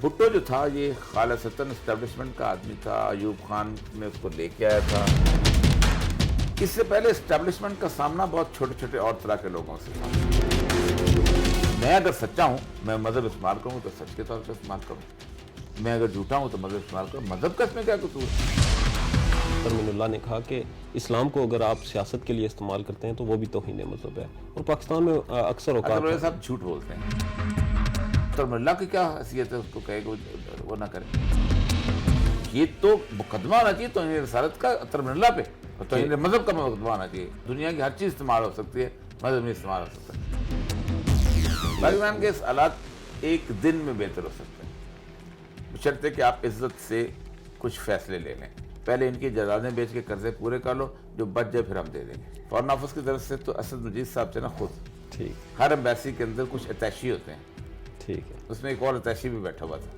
بھٹو جو تھا یہ خالصتاً اسٹیبلشمنٹ کا آدمی تھا. ایوب خان نے اس کو لے کے آیا تھا. اس سے پہلے اسٹیبلشمنٹ کا سامنا بہت چھوٹے چھوٹے اور طرح کے لوگوں سے تھا. میں اگر سچا ہوں میں مذہب استعمال کروں تو سچ کے طور پہ استعمال کروں. میں اگر جھوٹا ہوں تو مذہب استعمال کروں. مذہب کا اس میں کیا قصور ہے؟ ترمین اللہ نے کہا کہ اسلام کو اگر آپ سیاست کے لیے استعمال کرتے ہیں تو وہ بھی توہین مذہب ہے. اور پاکستان میں اکثر اوقات صاحب جھوٹ بولتے ہیں. ترمین اللہ کی کیا حیثیت ہے اس کو کہے کہ وہ نہ کرے؟ یہ تو مقدمہ ہونا چاہیے توہین رسالت کا ترمین اللہ پہ, اور توہین مذہب کا مقدمہ ہونا چاہیے. دنیا کی ہر چیز استعمال ہو سکتی ہے, مذہب نہیں استعمال ہو سکتا. پاکستان کے حالات ایک دن میں بہتر ہو سکتے ہیں بشرطے کہ آپ عزت سے کچھ فیصلے لے لیں. پہلے ان کی جائیدادیں بیچ کے قرضے پورے کر لو, جو بچ جائے پھر ہم دے دیں گے. فارن آفس کی طرف سے تو اسد مجید صاحب سے نا خود ٹھیک ہر ایمبیسی کے اندر کچھ اتیشی ہوتے ہیں. ٹھیک ہے. اس میں ایک اور اتیشی بھی بیٹھا ہوا تھا.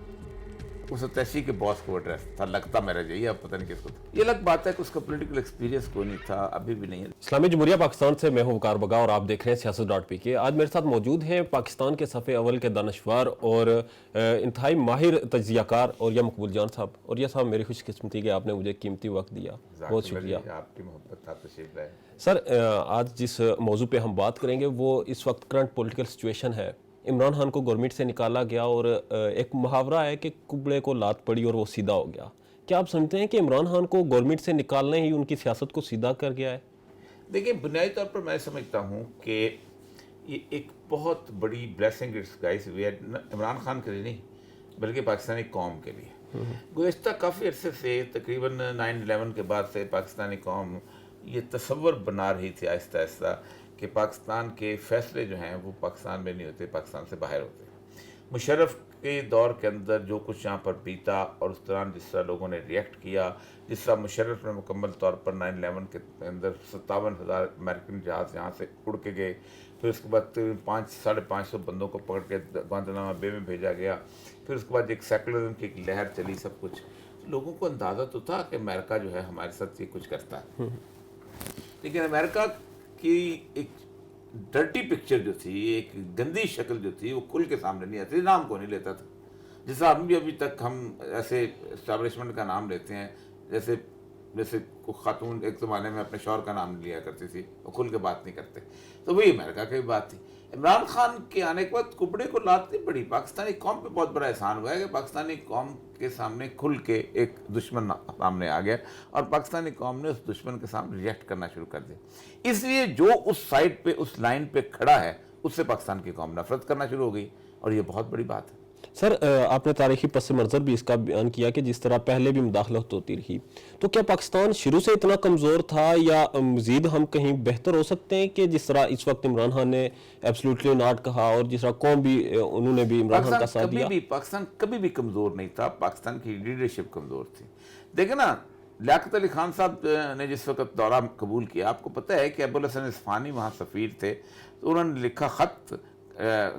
اس اتیشی کے باس کو ایڈریس تھا, لگتا میرا جائیے, اب پتہ نہیں کس کو تھا. یہ الگ بات ہے کہ اس کا پولیٹیکل ایکسپیرینس کوئی نہیں تھا, ابھی بھی نہیں ہے. اسلامی جمہوریہ پاکستان سے میں ہوں وقار بگا اور آپ دیکھ رہے ہیں سیاست.pk. آج میرے ساتھ موجود ہیں پاکستان کے صف اول کے دانشور اور انتہائی ماہر تجزیہ کار اور یہ مقبول جان صاحب. اور یہ صاحب میری خوش قسمتی کہ آپ نے مجھے قیمتی وقت دیا, بہت شکریہ. آپ کی محبت, آپ تشریف لائے. سر آج جس موضوع پہ ہم بات کریں گے وہ اس وقت کرنٹ پولیٹیکل سچویشن ہے. عمران خان کو گورنمنٹ سے نکالا گیا اور ایک محاورہ ہے کہ کبڑے کو لات پڑی اور وہ سیدھا ہو گیا. کیا آپ سمجھتے ہیں کہ عمران خان کو گورنمنٹ سے نکالنا ہی ان کی سیاست کو سیدھا کر گیا ہے؟ دیکھیں, بنیادی طور پر میں سمجھتا ہوں کہ یہ ایک بہت بڑی بلیسنگ ڈسگائز ہوئی ہے عمران خان کے لیے نہیں بلکہ پاکستانی قوم کے لیے. گزشتہ کافی عرصے سے تقریباً 9/11 کے بعد سے پاکستانی قوم یہ تصور بنا رہی تھی آہستہ آہستہ کہ پاکستان کے فیصلے جو ہیں وہ پاکستان میں نہیں ہوتے, پاکستان سے باہر ہوتے. مشرف کے دور کے اندر جو کچھ یہاں پر بیتا اور اس دوران جس طرح لوگوں نے ریئیکٹ کیا, جس طرح مشرف نے مکمل طور پر 9/11 کے اندر 57,000 امریکن جہاز یہاں سے اڑ کے گئے, پھر اس کے بعد 500-550 بندوں کو پکڑ کے گوانتانامو بے میں بھیجا گیا, پھر اس کے بعد ایک سیکولرزم کی ایک لہر چلی, سب کچھ لوگوں کو اندازہ تو تھا کہ امریکہ جو ہے ہمارے ساتھ یہ کچھ کرتا ہے. لیکن امریکہ کی ایک ڈرٹی پکچر جو تھی, ایک گندی شکل جو تھی, وہ کھل کے سامنے نہیں آتی, نام کو نہیں لیتا تھا. جس طرح ہم بھی ابھی تک ہم ایسے اسٹیبلشمنٹ کا نام لیتے ہیں, جیسے خاتون ایک زمانے میں اپنے شوہر کا نام لیا کرتی تھی, وہ کھل کے بات نہیں کرتے. تو وہی امریکہ کی بھی بات تھی. عمران خان کے آنے کے بعد کپڑے کو لات نہیں پڑی. پاکستانی قوم پہ بہت بڑا احسان ہوا ہے کہ پاکستانی قوم کے سامنے کھل کے ایک دشمن سامنے آ گیا اور پاکستانی قوم نے اس دشمن کے سامنے ریئیکٹ کرنا شروع کر دیا. اس لیے جو اس سائڈ پہ اس لائن پہ کھڑا ہے اس سے پاکستان کی قوم نفرت کرنا شروع ہو گئی, اور یہ بہت بڑی بات ہے. سر آپ نے تاریخی پس منظر بھی اس کا بیان کیا کہ جس طرح پہلے بھی مداخلت ہوتی رہی, تو کیا پاکستان شروع سے اتنا کمزور تھا یا مزید ہم کہیں بہتر ہو سکتے ہیں کہ جس طرح اس وقت عمران خان نے ایبسلیوٹلی ناٹ کہا اور جس طرح قوم بھی انہوں نے بھی عمران خان کا ساتھ دیا؟ پاکستان کبھی بھی کمزور نہیں تھا, پاکستان کی لیڈرشپ کمزور تھی. دیکھیں نا, لیاقت علی خان صاحب نے جس وقت دورہ قبول کیا, آپ کو پتہ ہے کہ ابوالحسن اصفہانی وہاں سفیر تھے, تو انہوں نے لکھا خط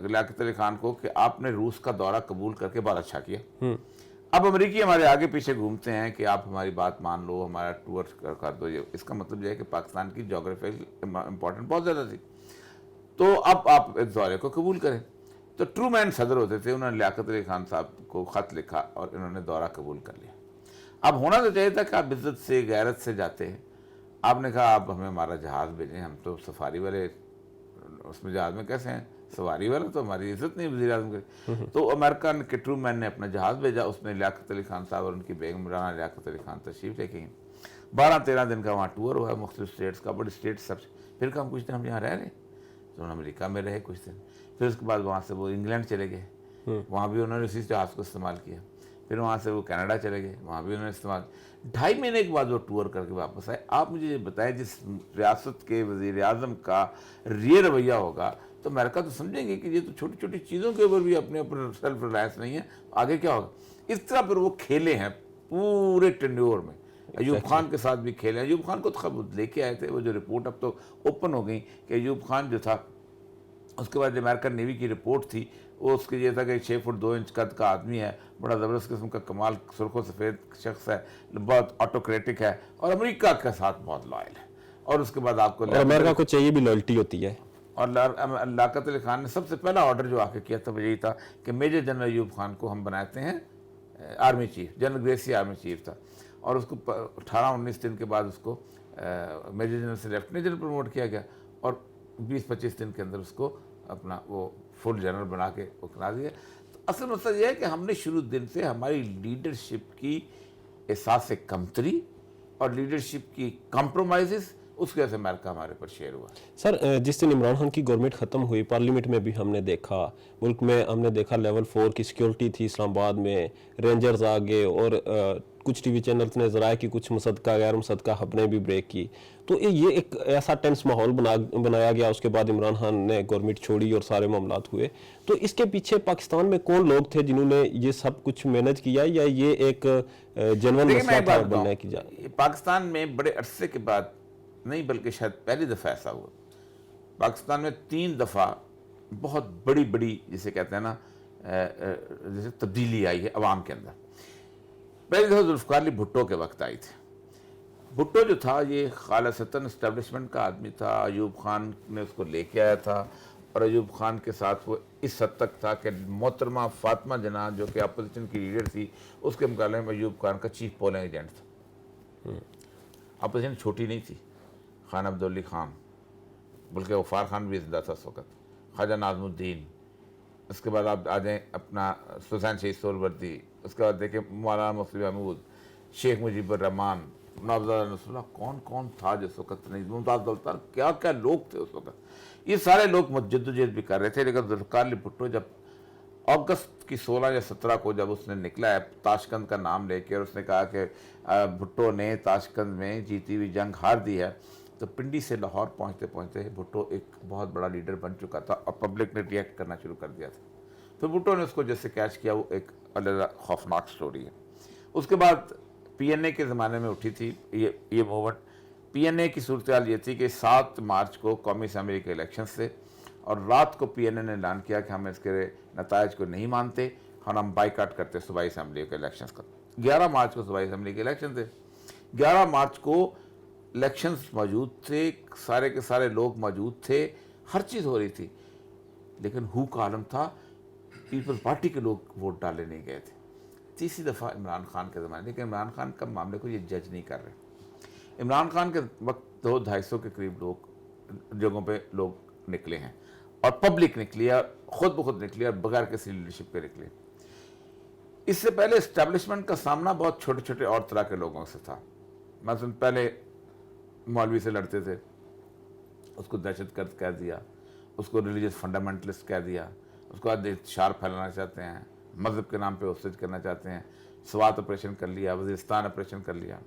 لیاقت علی خان کو کہ آپ نے روس کا دورہ قبول کر کے بہت اچھا کیا. اب امریکی ہمارے آگے پیچھے گھومتے ہیں کہ آپ ہماری بات مان لو, ہمارا ٹور کر دو. اس کا مطلب یہ ہے کہ پاکستان کی جغرافیکل امپورٹنٹ بہت زیادہ تھی, تو اب آپ اس دورے کو قبول کریں. تو ٹرو مین صدر ہوتے تھے, انہوں نے لیاقت علی خان صاحب کو خط لکھا اور انہوں نے دورہ قبول کر لیا. اب ہونا تو چاہیے تھا کہ آپ عزت سے غیرت سے جاتے ہیں. آپ نے کہا آپ ہمیں ہمارا جہاز بھیجیں, ہم تو سفاری والے, اس میں جہاز میں کیسے ہیں, سواری والا تو ہماری عزت نہیں وزیر اعظم کی. تو امریکہ کے ٹرو مین نے اپنا جہاز بھیجا, اس میں لیاقت علی خان صاحب اور ان کی بیگم رانا لیاقت علی خان تشریف لے کے 12-13 دن کا وہاں ٹور ہوا, مختلف اسٹیٹس کا, بڑی اسٹیٹ سب. پھر کہا ہم کچھ دن ہم یہاں رہ رہے, تو انہوں نے امریکہ میں رہے کچھ دن. پھر اس کے بعد وہاں سے وہ انگلینڈ چلے گئے, وہاں بھی انہوں نے اسی جہاز کو استعمال کیا. پھر وہاں سے وہ کینیڈا چلے گئے, وہاں بھی انہوں نے استعمال. 2.5 مہینے کے بعد وہ ٹور کر کے واپس آئے. آپ مجھے یہ بتائیں, جس ریاست کے وزیر اعظم کا یہ رویہ ہوگا تو امریکہ تو سمجھیں گے کہ یہ تو چھوٹی چھوٹی چیزوں کے اوپر بھی اپنے اوپر سیلف ریلائنس نہیں ہے, آگے کیا ہوگا. اس طرح پھر وہ کھیلے ہیں پورے ٹینیور میں. ایوب خان کے ساتھ بھی کھیلے. ایوب خان کو تو خود لے کے آئے تھے, وہ جو رپورٹ اب تو اوپن ہو گئی کہ ایوب خان جو تھا, اس کے بعد جو امریکن نیوی کی رپورٹ تھی وہ اس کے یہ تھا کہ 6 فٹ 2 انچ قد کا آدمی ہے, بڑا زبردست قسم کا کمال سرخ و سفید شخص ہے, بہت آٹوکریٹک ہے اور امریکہ کے ساتھ بہت لائل ہے. اور اس کے بعد آپ کو امریکہ کو چاہیے بھی لائلٹی ہوتی ہے, اور لیاقت علی خان نے سب سے پہلا آرڈر جو آ کے کیا تھا وہ یہی تھا کہ میجر جنرل ایوب خان کو ہم بناتے ہیں army chief. General Gracey army chief تھا اور اس کو 18-19 دن کے بعد اس کو میجر جنرل سے لیفٹیننٹ جنرل پروموٹ کیا گیا اور 20-25 دن کے اندر اس کو اپنا وہ فل جنرل بنا کے وہ کرا دیا. تو اصل مسئلہ یہ ہے کہ ہم نے شروع دن سے ہماری لیڈرشپ کی احساس کمتری اور لیڈرشپ کی کمپرومائزز اس کی وجہ سے امریکہ ہمارے پر شیئر ہوا. سر جس دن عمران خان کی گورنمنٹ ختم ہوئی پارلیمنٹ میں بھی ہم نے دیکھا ملک میں ہم نے دیکھا لیول 4 کی سیکیورٹی تھی اسلام آباد میں رینجرز آگے اور کچھ ٹی وی چینلز نے ذرائع کی کچھ مصدقہ غیر مصدقہ ہب نے بھی بریک کی. تو یہ ایک ایسا ٹینس ماحول بنایا گیا. اس کے بعد عمران خان نے گورنمنٹ چھوڑی اور سارے معاملات ہوئے. تو اس کے پیچھے پاکستان میں کون لوگ تھے جنہوں نے یہ سب کچھ مینج کیا یا یہ ایک جنون مسئلہ تھا بننے کی جائے؟ پاکستان میں بڑے عرصے کے بعد نہیں بلکہ شاید پہلی دفعہ ایسا ہوا. پاکستان میں 3 دفعہ بہت بڑی جسے کہتے ہیں نا جیسے تبدیلی آئی ہے عوام کے اندر. پہلی دفعہ ذوالفقار علی بھٹو کے وقت آئی تھی. بھٹو جو تھا یہ خالصتاً اسٹیبلشمنٹ کا آدمی تھا. ایوب خان نے اس کو لے کے آیا تھا اور ایوب خان کے ساتھ وہ اس حد تک تھا کہ محترمہ فاطمہ جناح جو کہ اپوزیشن کی لیڈر تھی اس کے مقابلے میں ایوب خان کا چیف پولنگ ایجنٹ تھا. اپوزیشن چھوٹی نہیں تھی. خان عبدالعلی خان بلکہ غفار خان بھی زندہ تھا اس وقت, خواجہ ناظم الدین, اس کے بعد آپ آ جائیں اپنا حسین شہید سہروردی, اس کے بعد دیکھیں مولانا مفتی محمود, شیخ مجیب الرحمان, نوزادہ نصر اللہ, کون کون تھا جس وقت نہیں, ممتاز دولتار, کیا کیا لوگ تھے اس وقت. یہ سارے لوگ جدوجہد بھی کر رہے تھے. لیکن ذوالفقار علی بھٹو جب اگست کی 16 یا 17 کو جب اس نے نکلا ہے تاشقند کا نام لے کے اور اس نے کہا کہ بھٹو نے تاشقند میں جیتی ہوئی جنگ ہار دی ہے, تو پنڈی سے لاہور پہنچتے پہنچتے بھٹو ایک بہت بڑا لیڈر بن چکا تھا اور پبلک نے ریئیکٹ کرنا شروع کر دیا تھا. پھر بھٹو نے اس کو جیسے کیچ کیا, وہ ایک علیحدہ خوفناک سٹوری ہے. اس کے بعد پی این اے کے زمانے میں اٹھی تھی یہ موومنٹ. پی این اے کی صورتحال یہ تھی کہ 7 مارچ کو قومی اسمبلی کے الیکشنز تھے اور رات کو پی این اے نے اعلان کیا کہ ہم اس کے نتائج کو نہیں مانتے اور ہم بائیکاٹ کرتے صوبائی اسمبلی کے الیکشنز کا. 11 مارچ کو صوبائی اسمبلی کے الیکشن تھے. 11 مارچ کو الیکشنز موجود تھے, سارے کے سارے لوگ موجود تھے, ہر چیز ہو رہی تھی, لیکن ہو کا عالم تھا. پیپلز پارٹی کے لوگ ووٹ ڈالے نہیں گئے تھے. تیسری دفعہ عمران خان کے زمانے, لیکن عمران خان کا معاملے کو یہ جج نہیں کر رہے. عمران خان کے وقت 200-250 کے قریب لوگ جگہوں پہ لوگ نکلے ہیں اور پبلک نکلی ہے, خود بخود نکلی اور بغیر کسی لیڈرشپ کے نکلے. اس سے پہلے اسٹیبلشمنٹ کا سامنا بہت چھوٹے چھوٹے اور طرح کے لوگوں سے تھا. مثلا پہلے مولوی سے لڑتے تھے, اس کو دہشت گرد کہہ دیا, اس کو ریلیجیس فنڈامنٹلسٹ کہہ دیا, اس کو انتشار پھیلانا چاہتے ہیں, مذہب کے نام پہ ہوسٹیج کرنا چاہتے ہیں, سوات آپریشن کر لیا, وزیرستان آپریشن کر لیا,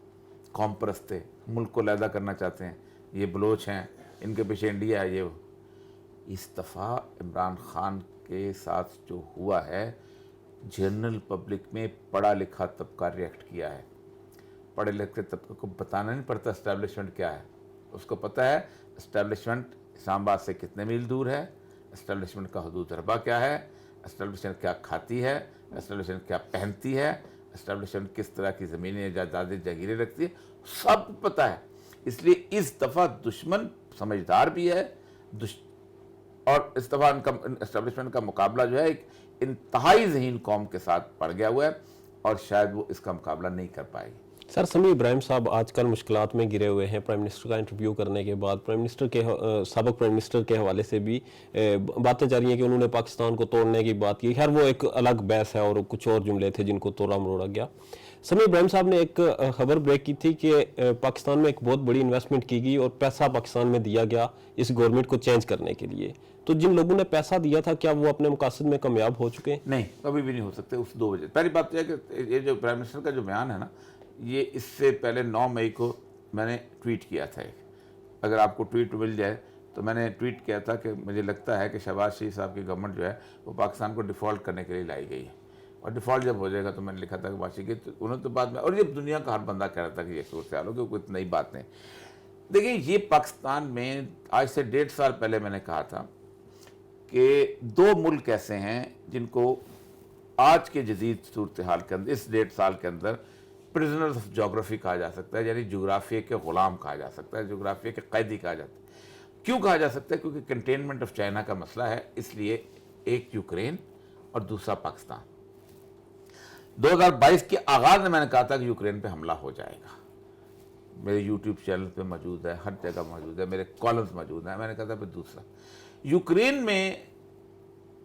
قوم پرست تھے, ملک کو علیحدہ کرنا چاہتے ہیں, یہ بلوچ ہیں, ان کے پیچھے انڈیا ہے. یہ اس دفعہ عمران خان کے ساتھ جو ہوا ہے, جنرل پبلک میں پڑھا لکھا طبقہ ریئیکٹ کیا ہے. پڑھے لکھے طبقے کو بتانا نہیں پڑتا اسٹیبلشمنٹ کیا ہے, اس کو پتہ ہے اسٹیبلشمنٹ اسلام آباد سے کتنے میل دور ہے, اسٹیبلشمنٹ کا حدود ضربہ کیا ہے, اسٹیبلشمنٹ کیا کھاتی ہے, اسٹیبلشمنٹ کیا پہنتی ہے, اسٹیبلشمنٹ کس طرح کی زمینیں جائیدادیں جاگیریں رکھتی ہے, سب پتہ ہے. اس لیے اس دفعہ دشمن سمجھدار بھی ہے اور اس دفعہ اسٹیبلشمنٹ کا مقابلہ جو ہے ایک انتہائی ذہین قوم کے ساتھ پڑ گیا ہوا ہے اور شاید وہ اس کا مقابلہ نہیں کر پائے گی. سر سمیع ابراہیم صاحب آج کل مشکلات میں گرے ہوئے ہیں. پرائم منسٹر کا انٹرویو کرنے کے بعد سابق پرائم منسٹر کے حوالے سے بھی باتیں جا رہی ہیں کہ انہوں نے پاکستان کو توڑنے کی بات کی. خیر وہ ایک الگ بحث ہے اور کچھ اور جملے تھے جن کو توڑا مروڑا گیا. سمیع ابراہیم صاحب نے ایک خبر بریک کی تھی کہ پاکستان میں ایک بہت بڑی انویسٹمنٹ کی گئی اور پیسہ پاکستان میں دیا گیا اس گورنمنٹ کو چینج کرنے کے لیے. تو جن لوگوں نے پیسہ دیا تھا کیا وہ اپنے مقاصد میں کامیاب ہو چکے ہیں؟ نہیں, کبھی بھی نہیں ہو سکتے اس 2 وجہ. پہلی بات یہ ہے کہ یہ جو پرائم منسٹر کا جو بیان ہے نا, یہ اس سے پہلے 9 مئی کو میں نے ٹویٹ کیا تھا. اگر آپ کو ٹویٹ مل جائے تو میں نے ٹویٹ کیا تھا کہ مجھے لگتا ہے کہ شہباز شریف صاحب کی گورنمنٹ جو ہے وہ پاکستان کو ڈیفالٹ کرنے کے لیے لائی گئی ہے, اور ڈیفالٹ جب ہو جائے گا تو میں نے لکھا تھا کہ بادشاہ کی, تو انہوں نے تو بعد میں, اور یہ دنیا کا ہر بندہ کہہ رہا تھا کہ یہ صورتحال ہو, کہ کوئی نئی بات نہیں. دیکھیں یہ پاکستان میں آج سے 1.5 سال پہلے میں نے کہا تھا کہ 2 ملک ایسے ہیں جن کو آج کے جدید صورتحال کے اندر اس 1.5 سال کے اندر پرزنرز آف جغرافی کہا جا سکتا ہے, یعنی جغرافیے کے غلام کہا جا سکتا ہے, جغرافیے کے قیدی کہا جاتا ہے. کیوں کہا جا سکتا ہے؟ کیونکہ کنٹینمنٹ آف چائنا کا مسئلہ ہے، اس لیے ایک یوکرین اور دوسرا پاکستان۔ 2022 کے آغاز میں میں نے کہا تھا کہ یوکرین پہ حملہ ہو جائے گا، میرے یوٹیوب چینل پہ موجود ہے، ہر جگہ موجود ہے، میرے کالمز موجود ہیں۔ میں نے کہا تھا پھر دوسرا یوکرین میں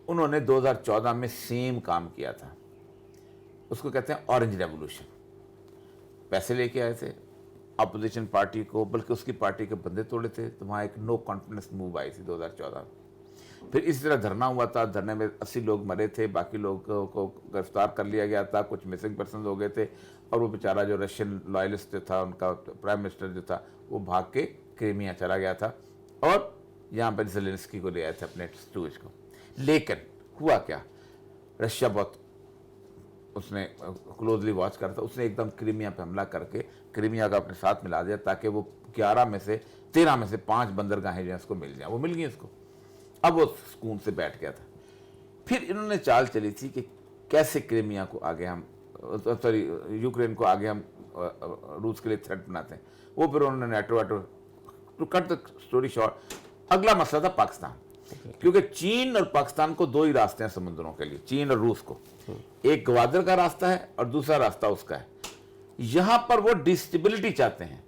انہوں نے 2014 میں سیم کام کیا تھا، اس کو کہتے ہیں اورنج ریولوشن۔ پیسے لے کے آئے تھے اپوزیشن پارٹی کو، بلکہ اس کی پارٹی کے بندے توڑے تھے، تو وہاں ایک نو کانفیڈنس موو آئی تھی 2014 میں۔ پھر اسی طرح دھرنا ہوا تھا، دھرنے میں 80 لوگ مرے تھے، باقی لوگوں کو گرفتار کر لیا گیا تھا، کچھ مسنگ پرسنز ہو گئے تھے، اور وہ بیچارہ جو رشین لائلسٹ تھا، ان کا پرائم منسٹر جو تھا، وہ بھاگ کے کریمیا چلا گیا تھا، اور یہاں پہ زیلنسکی کو لے آئے تھے اپنے سٹوج کو۔ لیکن ہوا کیا، رشیا بہت اس نے کلوزلی واچ کرتا، اس نے ایک دم کریمیا پہ حملہ کر کے کریمیا کا اپنے ساتھ ملا دیا، تاکہ وہ 13 میں سے 5 بندرگاہیں جو ہیں اس کو مل جائیں۔ وہ مل گئی اس کو، اب وہ سکون سے بیٹھ گیا تھا۔ پھر انہوں نے چال چلی تھی کہ کیسے کریمیا کو آگے ہم یوکرین کو آگے ہم روس کے لیے تھریٹ بناتے ہیں۔ وہ پھر انہوں نے نیٹو to cut the story short, اگلا مسئلہ تھا پاکستان، کیونکہ چین اور پاکستان کو 2 ہی راستے ہیں سمندروں کے لیے، چین اور روس کو، ایک گوادر کا راستہ ہے اور دوسرا راستہ اس کا ہے۔ یہاں پر وہ ڈسٹیبلٹی چاہتے ہیں۔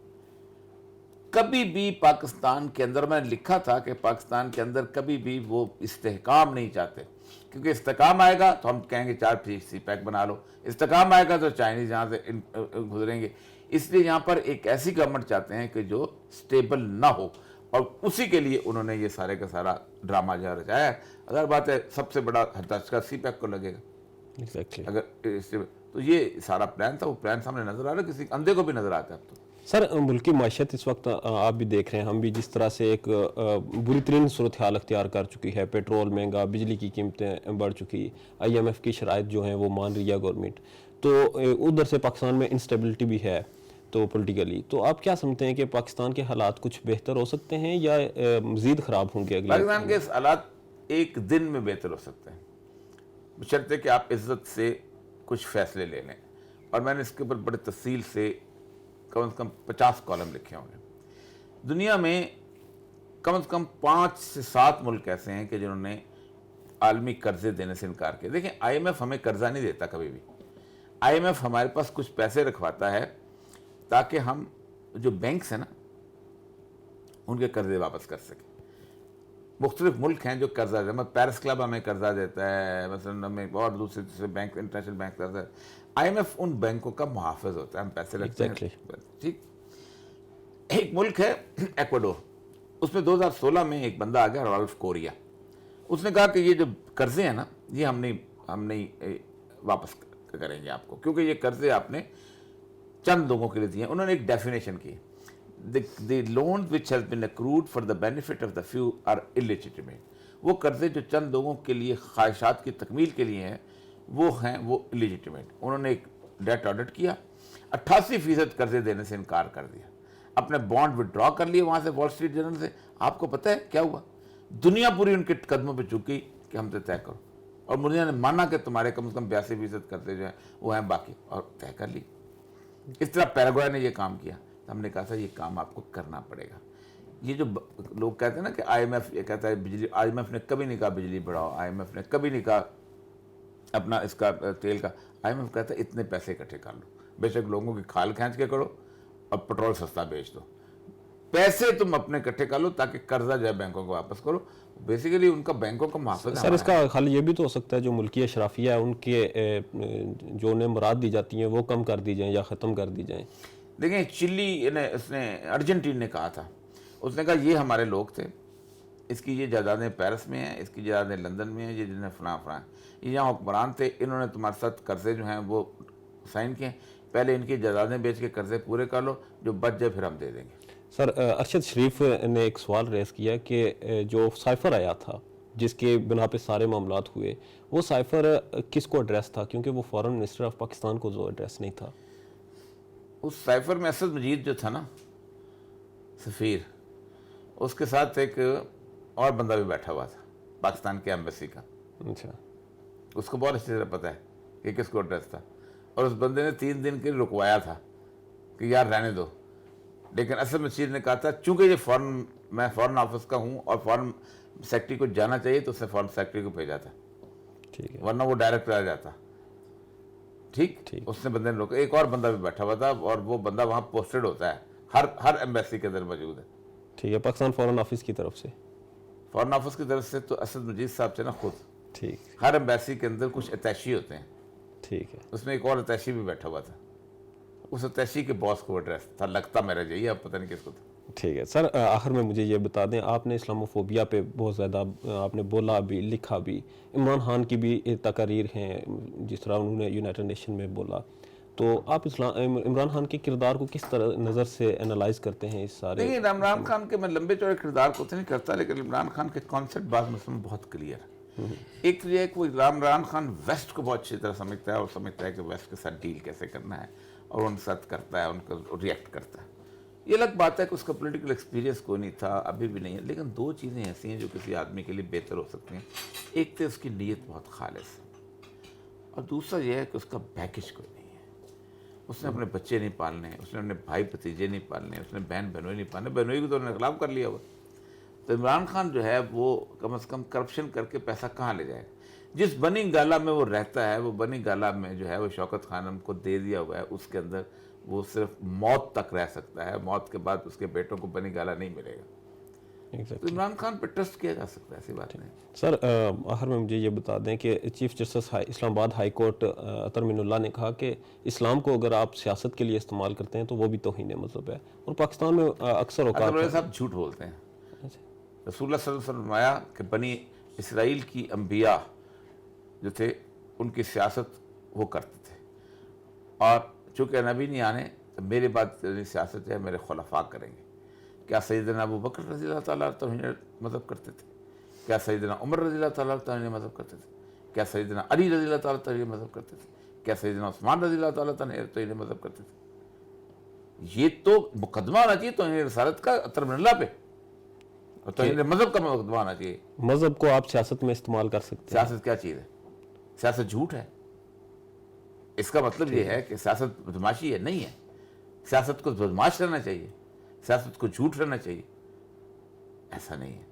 کبھی بھی پاکستان کے اندر، میں نے لکھا تھا کہ پاکستان کے اندر کبھی بھی وہ استحکام نہیں چاہتے، کیونکہ استحکام آئے گا تو ہم کہیں گے 4 سی پیک بنا لو، استحکام آئے گا تو چائنیز یہاں سے گزریں گے۔ اس لیے یہاں پر ایک ایسی گورنمنٹ چاہتے ہیں کہ جو سٹیبل نہ ہو، اور اسی کے لیے انہوں نے یہ سارے کا سارا ڈرامہ جو رچایا ہے۔ اگر بات ہے سب سے بڑا دھچکا سی پیک کو لگے گا، اگر تو یہ سارا پلان تھا، وہ پلان سامنے نظر آ رہا ہے، کسی اندھے کو بھی نظر آتا ہے اب تو۔ سر، ملکی معیشت اس وقت آپ بھی دیکھ رہے ہیں، ہم بھی جس طرح سے ایک بری ترین صورتحال اختیار کر چکی ہے، پیٹرول مہنگا، بجلی کی قیمتیں بڑھ چکی، IMF کی شرائط جو ہیں وہ مان رہی ہے گورنمنٹ، تو ادھر سے پاکستان میں انسٹیبلٹی بھی ہے تو پولیٹیکلی، تو آپ کیا سمجھتے ہیں کہ پاکستان کے حالات کچھ بہتر ہو سکتے ہیں یا مزید خراب ہوں گے اگلے؟ پاکستان کے حالات ایک دن میں بہتر ہو سکتے ہیں، بشرطے کہ آپ عزت سے کچھ فیصلے لے لیں، اور میں نے اس کے اوپر بڑے تفصیل سے کم 50 کالم لکھے ہوں گے۔ دنیا میں کم سے کم 5 سے 7 ملک ایسے ہیں کہ جنہوں نے عالمی قرضے دینے سے انکار کیا۔ دیکھیں IMF ہمیں قرضہ نہیں دیتا کبھی بھی، IMF ہمارے پاس کچھ پیسے رکھواتا ہے تاکہ ہم جو بینکس ہیں نا ان کے قرضے واپس کر سکیں۔ مختلف ملک ہیں جو قرضہ دیتے ہیں، پیرس کلب ہمیں قرضہ دیتا ہے، مثلا ہمیں اور دوسرے بینک، انٹرنیشنل بینک قرضہ، IMF ان بینکوں کا محافظ ہوتا ہے، ہم پیسے رکھتے ہیں۔ ٹھیک، ایک ملک ہے ایکواڈور، اس میں 2016 میں ایک بندہ آ گیا، رالف کوریا، اس نے کہا کہ یہ جو قرضے ہیں نا یہ ہم نہیں واپس کریں گے آپ کو، کیونکہ یہ قرضے آپ نے چند لوگوں کے لیے دیے ہیں۔ انہوں نے ایک ڈیفینیشن کی، the loans which has been accrued for the benefit of the few are illegitimate۔ وہ قرضے جو چند لوگوں کے لیے خواہشات کی تکمیل کے لیے ہیں وہ illegitimate۔ انہوں نے ایک ڈیٹ آڈٹ کیا، 88% قرضے دینے سے انکار کر دیا، اپنے بانڈ وڈرا کر لیے وہاں سے، وال اسٹریٹ جرنل سے۔ آپ کو پتہ ہے کیا ہوا؟ دنیا پوری ان کے قدموں پہ جھکی کہ ہم سے طے کرو، اور دنیا نے مانا کہ تمہارے کم از کم 82% قرضے جو ہیں وہ ہیں باقی، اور طے کر لی۔ اس طرح پیراگوئے نے یہ کام کیا، ہم نے کہا تھا یہ کام آپ کو کرنا پڑے گا۔ یہ جو لوگ کہتے ہیں نا کہ IMF یہ کہتا ہے بجلی، IMF نے کبھی نہیں کہا بجلی بڑھاؤ، IMF نے کبھی نہیں کہا اپنا اس کا تیل کا، IMF کہتا ہے اتنے پیسے اکٹھے کر لو، بے شک لوگوں کی کھال کھینچ کے کرو اور پٹرول سستا بیچ دو، پیسے تم اپنے اکٹھے کر لو تاکہ قرضہ جو ہے بینکوں کو واپس کرو۔ بیسیکلی ان کا بینکوں کا محافظ ہے۔ سر، اس کا حل یہ بھی تو ہو سکتا ہے جو ملکی اشرافیہ ہے ان کے جو انہیں مراد دی جاتی ہیں وہ کم کر دی جائیں یا ختم کر دی جائیں۔ دیکھیں چلی نے، اس نے ارجنٹین نے کہا تھا، اس نے کہا یہ ہمارے لوگ تھے، اس کی یہ جائیدادیں پیرس میں ہیں، اس کی جائیدادیں لندن میں ہیں، یہ جنہیں فلاں یہ یہاں حکمران تھے، انہوں نے تمہارے ساتھ قرضے جو ہیں وہ سائن کیے، پہلے ان کی جائیدادیں بیچ کے قرضے پورے کر لو، جو بچ جائے پھر ہم دے دیں گے۔ سر، ارشد شریف نے ایک سوال ریز کیا کہ جو سائفر آیا تھا جس کے بنا پہ سارے معاملات ہوئے، وہ سائفر کس کو ایڈریس تھا؟ کیونکہ وہ فارن منسٹر آف پاکستان کو ایڈریس نہیں تھا۔ اس سائفر میں اسد مجید جو تھا نا سفیر، اس کے ساتھ ایک اور بندہ بھی بیٹھا ہوا تھا پاکستان کے ایمبیسی کا، اچھا، اس کو بہت اچھی طرح پتہ ہے کہ کس کو ایڈریس تھا، اور اس بندے نے 3 دن کے لیے رکوایا تھا کہ یار رہنے دو، لیکن اسد مشیر نے کہا تھا چونکہ یہ میں فورن آفس کا ہوں اور فورن سیکرٹری کو جانا چاہیے تو اس نے فورن سیکرٹری کو بھیجا تھا، ٹھیک ہے، ورنہ وہ ڈائریکٹ آ جاتا. ٹھیک، اس نے بندے نے روکا. ایک اور بندہ بھی بیٹھا ہوا تھا اور وہ بندہ وہاں پوسٹڈ ہوتا ہے، ہر ایمبیسی کے اندر موجود ہے. ٹھیک ہے، پاکستان فورن آفس کی طرف سے. فورن آفس کی طرف سے تو اسد مجید صاحب سے نا خود ٹھیک، ہر ایمبیسی کے اندر کچھ اتیشی ہوتے ہیں. ٹھیک ہے، اس میں ایک اور اتیشی بھی بیٹھا ہوا تھا. اس اتیشی کے باس کو ایڈریس تھا، لگتا میرا جائیے، اب پتہ نہیں کس کو تھا. ٹھیک ہے سر. آخر میں مجھے یہ بتا دیں، آپ نے اسلاموفوبیا پہ بہت زیادہ آپ نے بولا بھی، لکھا بھی. عمران خان کی بھی تقاریر ہیں جس طرح انہوں نے یونائٹڈ نیشن میں بولا. تو آپ عمران خان کے کردار کو کس طرح نظر سے انالائز کرتے ہیں اس سارے؟ لیکن عمران خان کے میں لمبے چوڑے کردار کو تو نہیں کرتا، لیکن عمران خان کے کانسیپٹ بعض مسئلوں میں بہت کلیئر ہے. ایک تو یہ ہے کہ وہ عمران خان ویسٹ کو بہت اچھی طرح سمجھتا ہے اور سمجھتا ہے کہ ویسٹ کے ساتھ ڈیل کیسے کرنا ہے اور ان کے ساتھ کرتا ہے، ان کو ریئیکٹ کرتا ہے. یہ الگ بات ہے کہ اس کا پولیٹیکل ایکسپیرینس کوئی نہیں تھا، ابھی بھی نہیں ہے. لیکن دو چیزیں ایسی ہیں جو کسی آدمی کے لیے بہتر ہو سکتی ہیں. ایک تو اس کی نیت بہت خالص ہے اور دوسرا یہ ہے کہ اس کا پیکج کوئی نہیں ہے. اس نے اپنے بچے نہیں پالنے، اس نے اپنے بھائی بھتیجے نہیں پالنے، اس نے بہن بہنوئی نہیں پالنے. بہنوئی کو تو انہوں نے خلاف کر لیا ہوا. تو عمران خان جو ہے وہ کم از کم کرپشن کر کے پیسہ کہاں لے جائے. جس بنی گالا میں وہ رہتا ہے، وہ بنی گالا میں جو ہے وہ شوکت خانم کو دے دیا ہوا ہے. اس کے اندر وہ صرف موت تک رہ سکتا ہے، موت کے بعد اس کے بیٹوں کو بنی گالا نہیں ملے گا. تو عمران خان پہ ٹرسٹ کیا جا سکتا ہے، ایسی بات نہیں. سر آخر میں مجھے یہ بتا دیں کہ چیف جسٹس اسلام آباد ہائی کورٹ اطہر من اللہ نے کہا کہ اسلام کو اگر آپ سیاست کے لیے استعمال کرتے ہیں تو وہ بھی توہین مذہب ہے. اور پاکستان میں اکثر اوقات اطہر صاحب جھوٹ بولتے ہیں. رسول اللہ صلی اللہ علیہ وسلم نے فرمایا کہ بنی اسرائیل کی انبیاء جو تھے ان کی سیاست وہ کرتے تھے، اور چونکہ نبی نہیں آنے تو میرے بعد سیاست جو ہے میرے خلفاء کریں گے. کیا سیدنا ابو بکر رضی اللہ تعالیٰ توہین مذہب کرتے تھے؟ کیا سیدنا عمر رضی اللہ تعالیٰ توہین مذہب کرتے تھے؟ کیا سیدنا علی رضی اللہ تعالیٰ توہین مذہب کرتے تھے؟ کیا سیدنا عثمان رضی اللہ تعالیٰ توہین مذہب کرتے تھے؟ یہ تو مقدمہ ہونا چاہیے توہین رسالت کا اطہر من اللہ پہ، اور توہین مذہب کا مقدمہ ہونا چاہیے. مذہب کو آپ سیاست میں استعمال کر سکتے ہیں. سیاست کیا چیز ہے؟ سیاست جھوٹ ہے. اس کا مطلب یہ ہے کہ سیاست بدماشی ہے؟ نہیں ہے. سیاست کو بدماش رہنا چاہیے، سیاست کو جھوٹ رہنا چاہیے، ایسا نہیں ہے.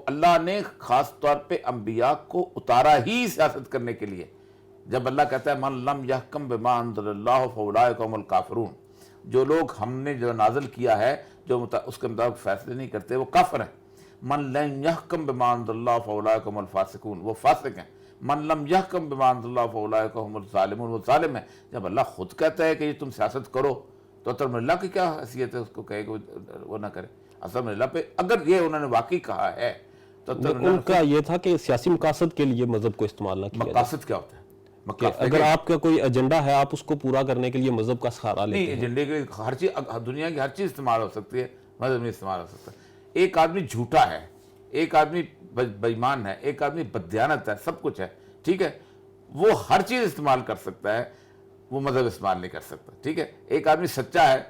اللہ نے خاص طور پہ انبیاء کو اتارا ہی سیاست کرنے کے لیے. جب اللہ کہتا ہے من لم یحکم بما انزل اللہ فاولئک هم الکافرون، جو لوگ ہم نے جو نازل کیا ہے جو اس کے مطابق فیصلے نہیں کرتے وہ کافر ہیں. من لم یحکم بما انزل اللہ فاولئک هم الفاسقون، وہ فاسق ہیں. من لم یحکم بما انزل اللہ فاولئک هم الظالمون، وہ ظالم ہیں. جب اللہ خود کہتا ہے کہ یہ تم سیاست کرو تو اطہر من اللہ کی کیا حیثیت ہے اس کو کہے کہ وہ نہ کرے. اطہر من اللہ پہ اگر یہ انہوں نے واقعی کہا ہے تو ان کا یہ تھا کہ سیاسی مقاصد کے لیے مذہب کو استعمال نہ کیا جائے. مقاصد کیا ہوتا ہے؟ اگر آپ کا کوئی ایجنڈا ہے آپ اس کو پورا کرنے کے لیے مذہب کا سہارا لیتے نہیں. ایجنڈے کے ہر چیز، دنیا کی ہر چیز استعمال ہو سکتی ہے، مذہب نہیں استعمال ہو سکتا. ایک آدمی جھوٹا ہے، ایک آدمی بے ایمان ہے، ایک آدمی بددیانت ہے، سب کچھ ہے، ٹھیک ہے، وہ ہر چیز استعمال کر سکتا ہے، وہ مذہب استعمال نہیں کر سکتا. ٹھیک ہے، ایک آدمی سچا ہے،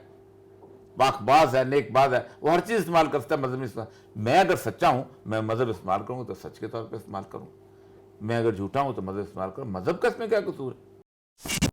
پاک باز ہے، نیک باز ہے، وہ ہر چیز استعمال کر سکتا ہے، مذہب نہیں استعمال. میں اگر سچا ہوں میں مذہب استعمال کروں تو سچ کے طور پہ استعمال کروں. میں اگر جھوٹا ہوں تو مذہب استعمال کروں. مذہب کا اس میں کیا قصور ہے؟